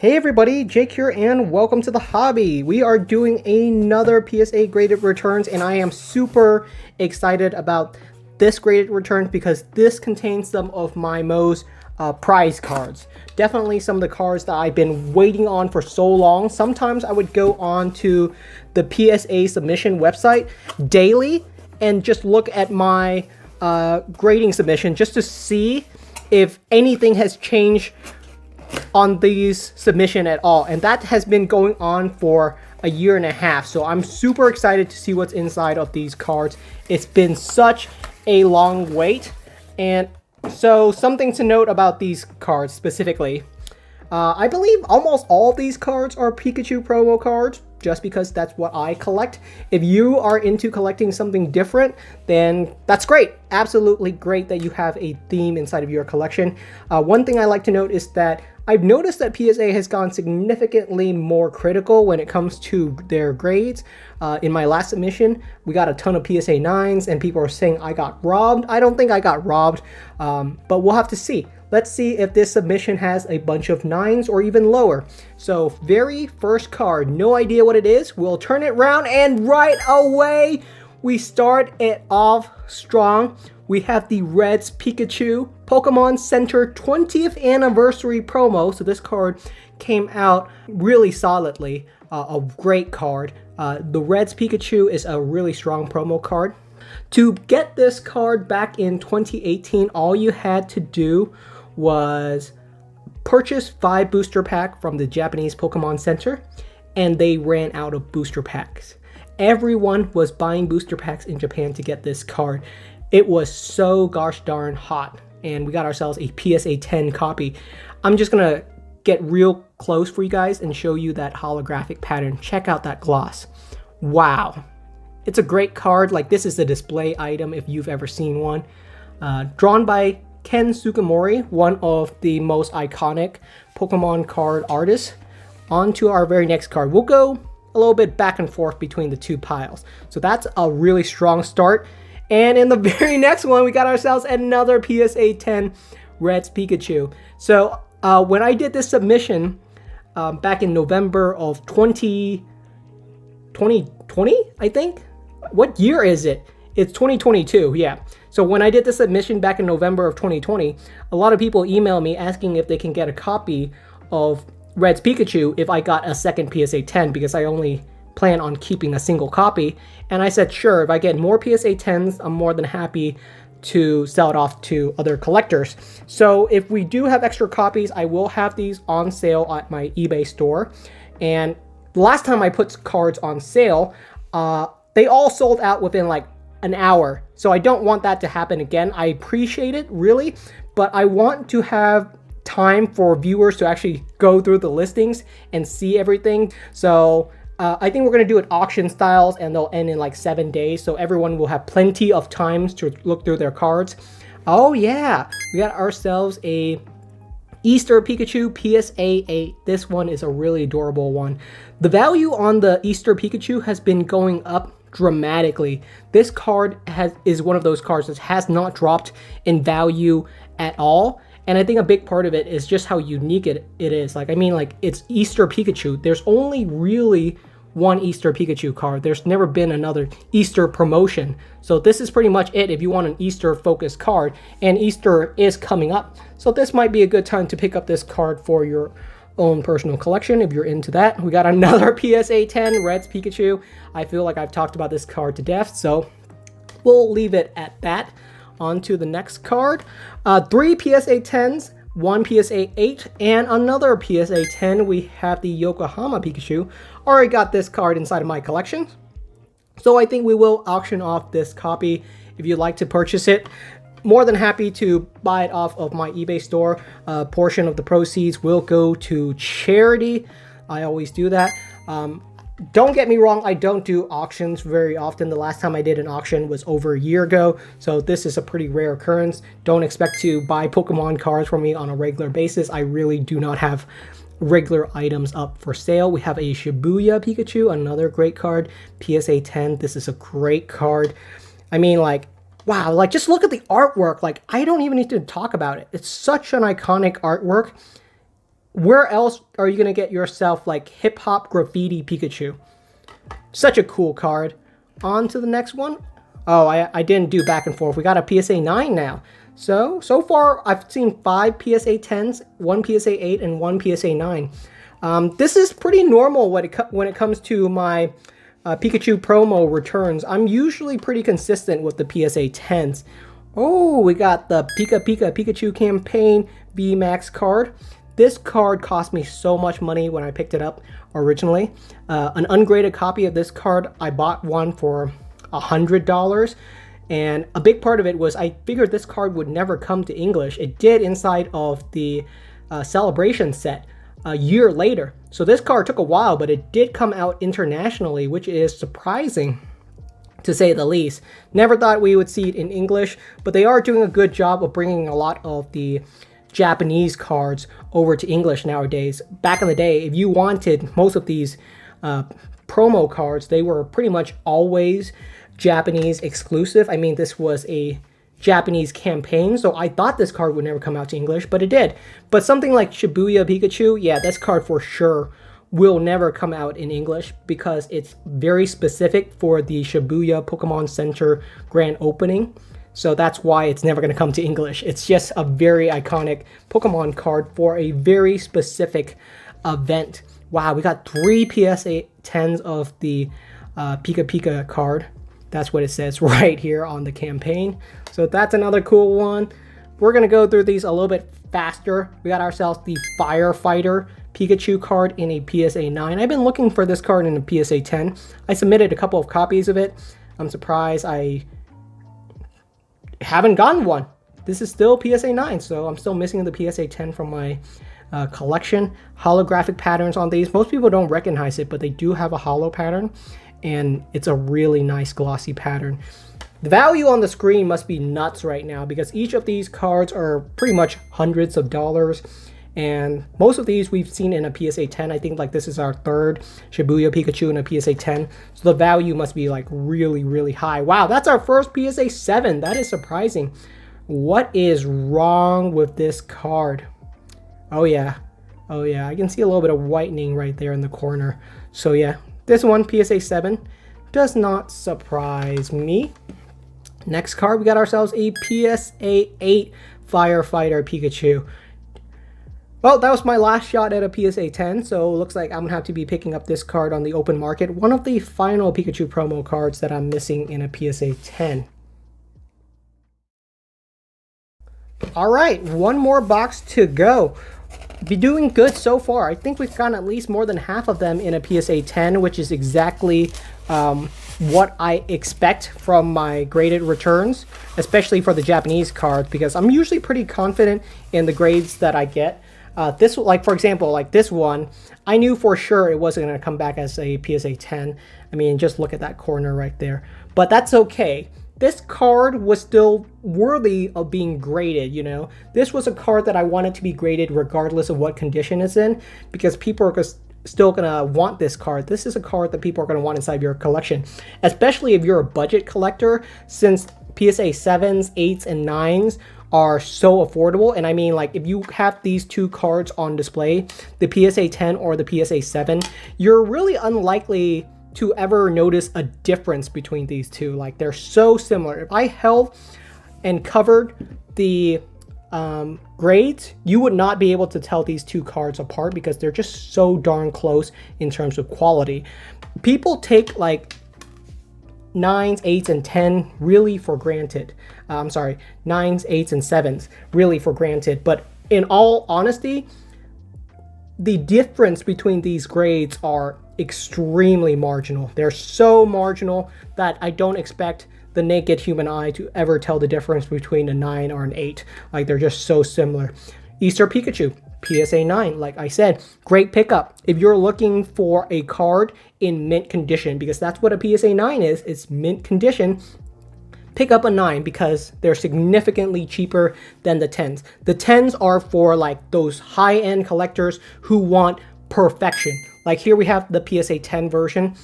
Hey everybody, Jake here and welcome to the hobby. We are doing another PSA graded returns and I am super excited about this graded return because this contains some of my most prized cards. Definitely some of the cards that I've been waiting on for so long. Sometimes I would go on to the PSA submission website daily and just look at my grading submission just to see if anything has changed on these submission at all, and that has been going on for a year and a half. So I'm super excited to see what's inside of these cards. It's been such a long wait, and so something to note about these cards specifically. I believe almost all of these cards are Pikachu promo cards, just because that's what I collect. If you are into collecting something different, then that's great. Absolutely great that you have a theme inside of your collection. One thing I like to note is that I've noticed that PSA has gone significantly more critical when it comes to their grades. In my last submission, we got a ton of PSA 9s and people are saying I got robbed. I don't think I got robbed, but we'll have to see. Let's see if this submission has a bunch of 9s or even lower. So very first card, no idea what it is. We'll turn it around and right away, we start it off strong. We have the Reds Pikachu Pokemon Center 20th Anniversary promo. So this card came out really solidly. A great card. The Reds Pikachu is a really strong promo card. To get this card back in 2018, all you had to do was purchase 5 booster packs from the Japanese Pokemon Center, and they ran out of booster packs. Everyone was buying booster packs in Japan to get this card. It was so gosh darn hot, and we got ourselves a PSA 10 copy. I'm just gonna get real close for you guys and show you that holographic pattern. Check out that gloss. Wow. It's a great card. Like, this is a display item if you've ever seen one. Drawn by Ken Sugimori, one of the most iconic Pokemon card artists. On to our very next card. We'll go a little bit back and forth between the two piles. So that's a really strong start. And in the very next one, we got ourselves another PSA 10 Reds Pikachu. So when I did this submission back in November of 2020, I think? What year is it? It's 2022, yeah. So when I did the submission back in November of 2020, a lot of people emailed me asking if they can get a copy of Reds Pikachu if I got a second PSA 10, because I only plan on keeping a single copy. And I said, sure, if I get more PSA 10s, I'm more than happy to sell it off to other collectors. So if we do have extra copies, I will have these on sale at my eBay store. And the last time I put cards on sale, they all sold out within like an hour. So I don't want that to happen again. I appreciate it, really, but I want to have time for viewers to actually go through the listings and see everything. So I think we're going to do it auction styles, and they'll end in like 7 days. So everyone will have plenty of times to look through their cards. Oh yeah, we got ourselves a Easter Pikachu PSA 8. This one is a really adorable one. The value on the Easter Pikachu has been going up dramatically. This card is one of those cards that has not dropped in value at all. And I think a big part of it is just how unique it is. Like, I mean, like, it's Easter Pikachu. There's only really one Easter Pikachu card. There's never been another Easter promotion. So this is pretty much it if you want an Easter focused card. And Easter is coming up. So this might be a good time to pick up this card for your own personal collection if you're into that. We got another PSA 10 Reds Pikachu. I feel like I've talked about this card to death, so we'll leave it at that. On to the next card. 3 PSA 10s, 1 PSA 8, and another PSA 10. We have the Yokohama Pikachu. Already got this card inside of my collection, so I think we will auction off this copy. If you'd like to purchase it, more than happy to buy it off of my eBay store. A portion of the proceeds will go to charity. I always do that. Don't get me wrong, I don't do auctions very often. The last time I did an auction was over a year ago, so this is a pretty rare occurrence. Don't expect to buy Pokemon cards from me on a regular basis. I really do not have regular items up for sale. We have a Shibuya Pikachu, another great card, PSA 10. This is a great card. I mean, like, wow, like, just look at the artwork. Like, I don't even need to talk about it. It's such an iconic artwork. Where else are you going to get yourself like Hip Hop Graffiti Pikachu? Such a cool card. On to the next one. Oh, I didn't do back and forth. We got a PSA 9 now. So far I've seen 5 PSA 10s, 1 PSA 8, and 1 PSA 9. This is pretty normal when it comes to my Pikachu promo returns. I'm usually pretty consistent with the PSA 10s. Oh, we got the Pikachu campaign VMAX card. This card cost me so much money when I picked it up originally. An ungraded copy of this card, I bought one for $100. And a big part of it was I figured this card would never come to English. It did inside of the Celebration set a year later. So this card took a while, but it did come out internationally, which is surprising to say the least. Never thought we would see it in English, but they are doing a good job of bringing a lot of the Japanese cards over to English nowadays. Back in the day, if you wanted most of these promo cards, they were pretty much always Japanese exclusive. I mean, this was a Japanese campaign, so I thought this card would never come out to English, but it did. But something like Shibuya Pikachu, yeah, this card for sure will never come out in English because it's very specific for the Shibuya Pokemon Center grand opening. So that's why it's never going to come to English. It's just a very iconic Pokemon card for a very specific event. Wow, we got 3 PSA 10s of the Pika card. That's what it says right here on the campaign. So that's another cool one. We're going to go through these a little bit faster. We got ourselves the Firefighter Pikachu card in a PSA 9. I've been looking for this card in a PSA 10. I submitted a couple of copies of it. I'm surprised I haven't gotten one. This is still PSA 9, so I'm still missing the PSA 10 from my collection. Holographic patterns on these. Most people don't recognize it, but they do have a holo pattern, and it's a really nice glossy pattern. The value on the screen must be nuts right now because each of these cards are pretty much hundreds of dollars, and most of these we've seen in a PSA 10. I think like this is our 3rd Shibuya Pikachu in a PSA 10, so the value must be like really high. Wow, that's our first PSA 7. That is surprising. What is wrong with this card? Oh yeah, I can see a little bit of whitening right there in the corner. So yeah, this one, PSA 7, does not surprise me. Next card, we got ourselves a PSA 8 Firefighter Pikachu. Well, that was my last shot at a PSA 10, so it looks like I'm going to have to be picking up this card on the open market. One of the final Pikachu promo cards that I'm missing in a PSA 10. Alright, one more box to go. Be doing good so far. I think we've gotten at least more than half of them in a PSA 10, which is exactly what I expect from my graded returns, especially for the Japanese cards, because I'm usually pretty confident in the grades that I get. This, like for example, like this one, I knew for sure it wasn't going to come back as a PSA 10. I mean, just look at that corner right there. But that's okay. This card was still worthy of being graded, you know. This was a card that I wanted to be graded regardless of what condition it's in, because people are still gonna want this card. This is a card that people are gonna want inside your collection, especially if you're a budget collector, since PSA 7s, 8s, and 9s are so affordable. And I mean, like, if you have these two cards on display, the PSA 10 or the PSA 7, you're really unlikely to ever notice a difference between these two. Like, they're so similar. If I held and covered the grades, you would not be able to tell these two cards apart because they're just so darn close in terms of quality. People take like 9s, 8s, and 10 really for granted. I'm sorry, 9s, 8s, and 7s really for granted. But in all honesty, the difference between these grades are extremely marginal. They're so marginal that I don't expect the naked human eye to ever tell the difference between a 9 or an 8. Like, they're just so similar. Easter Pikachu, PSA 9, like I said, great pickup if you're looking for a card in mint condition, because that's what a PSA 9 is. It's mint condition. Pick up a 9 because they're significantly cheaper than the 10s. The 10s are for like those high-end collectors who want perfection. Like here we have the PSA 10 version.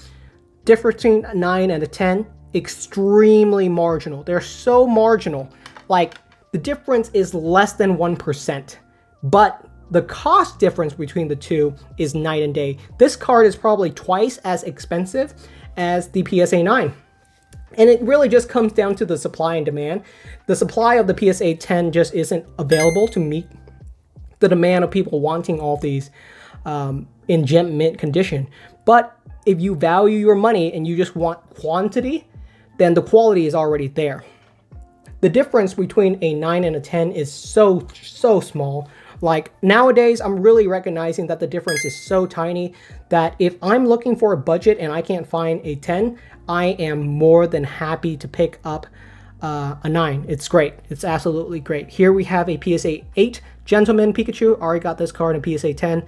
Difference between a 9 and a 10, extremely marginal. They're so marginal. Like, the difference is less than 1%. But the cost difference between the two is night and day. This card is probably twice as expensive as the PSA 9. And it really just comes down to the supply and demand. The supply of the PSA 10 just isn't available to meet the demand of people wanting all these in gem mint condition. But if you value your money and you just want quantity, then the quality is already there. The difference between a 9 and a 10 is so small. Like nowadays, I'm really recognizing that the difference is so tiny that if I'm looking for a budget and I can't find a 10, I am more than happy to pick up a 9. It's great. It's absolutely great. Here we have a PSA 8 Gentleman Pikachu. Already got this card in PSA 10.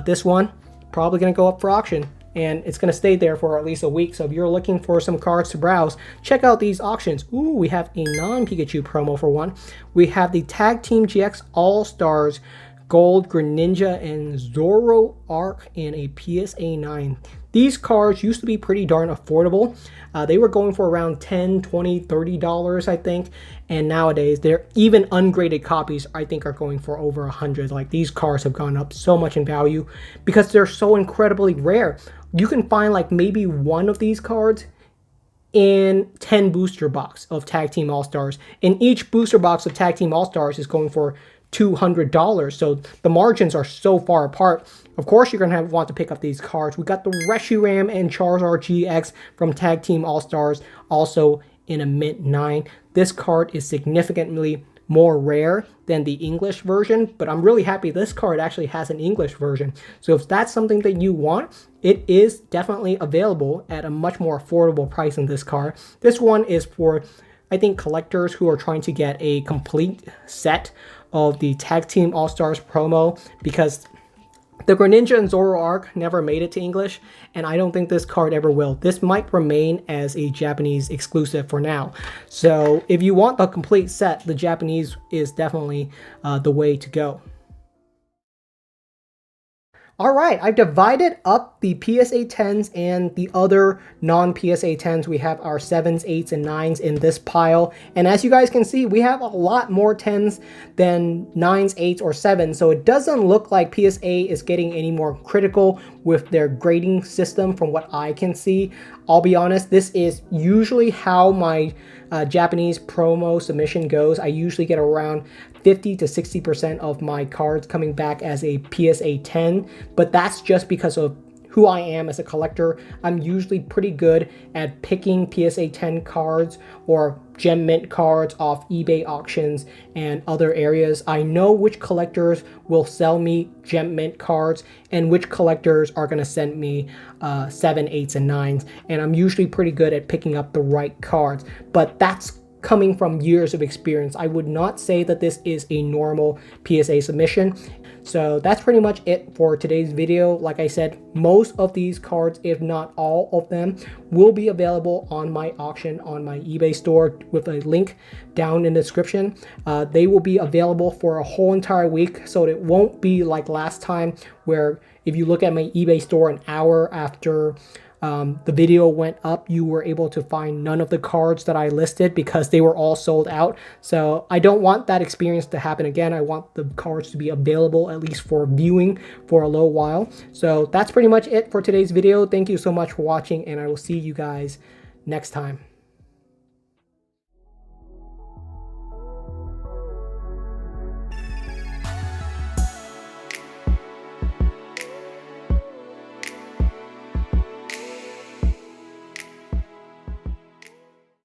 This one, probably going to go up for auction. And it's going to stay there for at least a week. So if you're looking for some cards to browse, check out these auctions. Ooh, we have a non-Pikachu promo for one. We have the Tag Team GX All-Stars Gold Greninja and Zoroark in a PSA 9. These cards used to be pretty darn affordable. They were going for around $10, $20, $30, I think. And nowadays, they're even ungraded copies, I think, are going for over $100. Like, these cards have gone up so much in value because they're so incredibly rare. You can find like maybe one of these cards in 10 booster box of Tag Team All-Stars. And each booster box of Tag Team All-Stars is going for $200. So the margins are so far apart. Of course, you're going to want to pick up these cards. We got the Reshiram and Charizard GX from Tag Team All-Stars, also in a mint 9. This card is significantly more rare than the English version, but I'm really happy this card actually has an English version. So if that's something that you want, it is definitely available at a much more affordable price than this card. This one is for, I think, collectors who are trying to get a complete set of the Tag Team All-Stars promo, because the Greninja and Zoroark never made it to English, and I don't think this card ever will. This might remain as a Japanese exclusive for now. So if you want the complete set, the Japanese is definitely the way to go. All right, I've divided up the PSA 10s and the other non-PSA 10s. We have our 7s, 8s, and 9s in this pile. And as you guys can see, we have a lot more 10s than 9s, 8s, or 7s. So it doesn't look like PSA is getting any more critical with their grading system from what I can see. I'll be honest, this is usually how my Japanese promo submission goes. I usually get around 50 to 60% of my cards coming back as a PSA 10, but that's just because of who I am as a collector. I'm usually pretty good at picking PSA 10 cards or gem mint cards off eBay auctions and other areas. I know which collectors will sell me gem mint cards and which collectors are going to send me 7, 8s, and 9s, and I'm usually pretty good at picking up the right cards, but that's coming from years of experience. I would not say that this is a normal PSA submission. So that's pretty much it for today's video. Like I said, most of these cards, if not all of them, will be available on my auction on my eBay store with a link down in the description. They will be available for a whole entire week, so it won't be like last time where if you look at my eBay store an hour after the video went up, you were able to find none of the cards that I listed because they were all sold out. So I don't want that experience to happen again. I want the cards to be available at least for viewing for a little while. So that's pretty much it for today's video. Thank you so much for watching, and I will see you guys next time.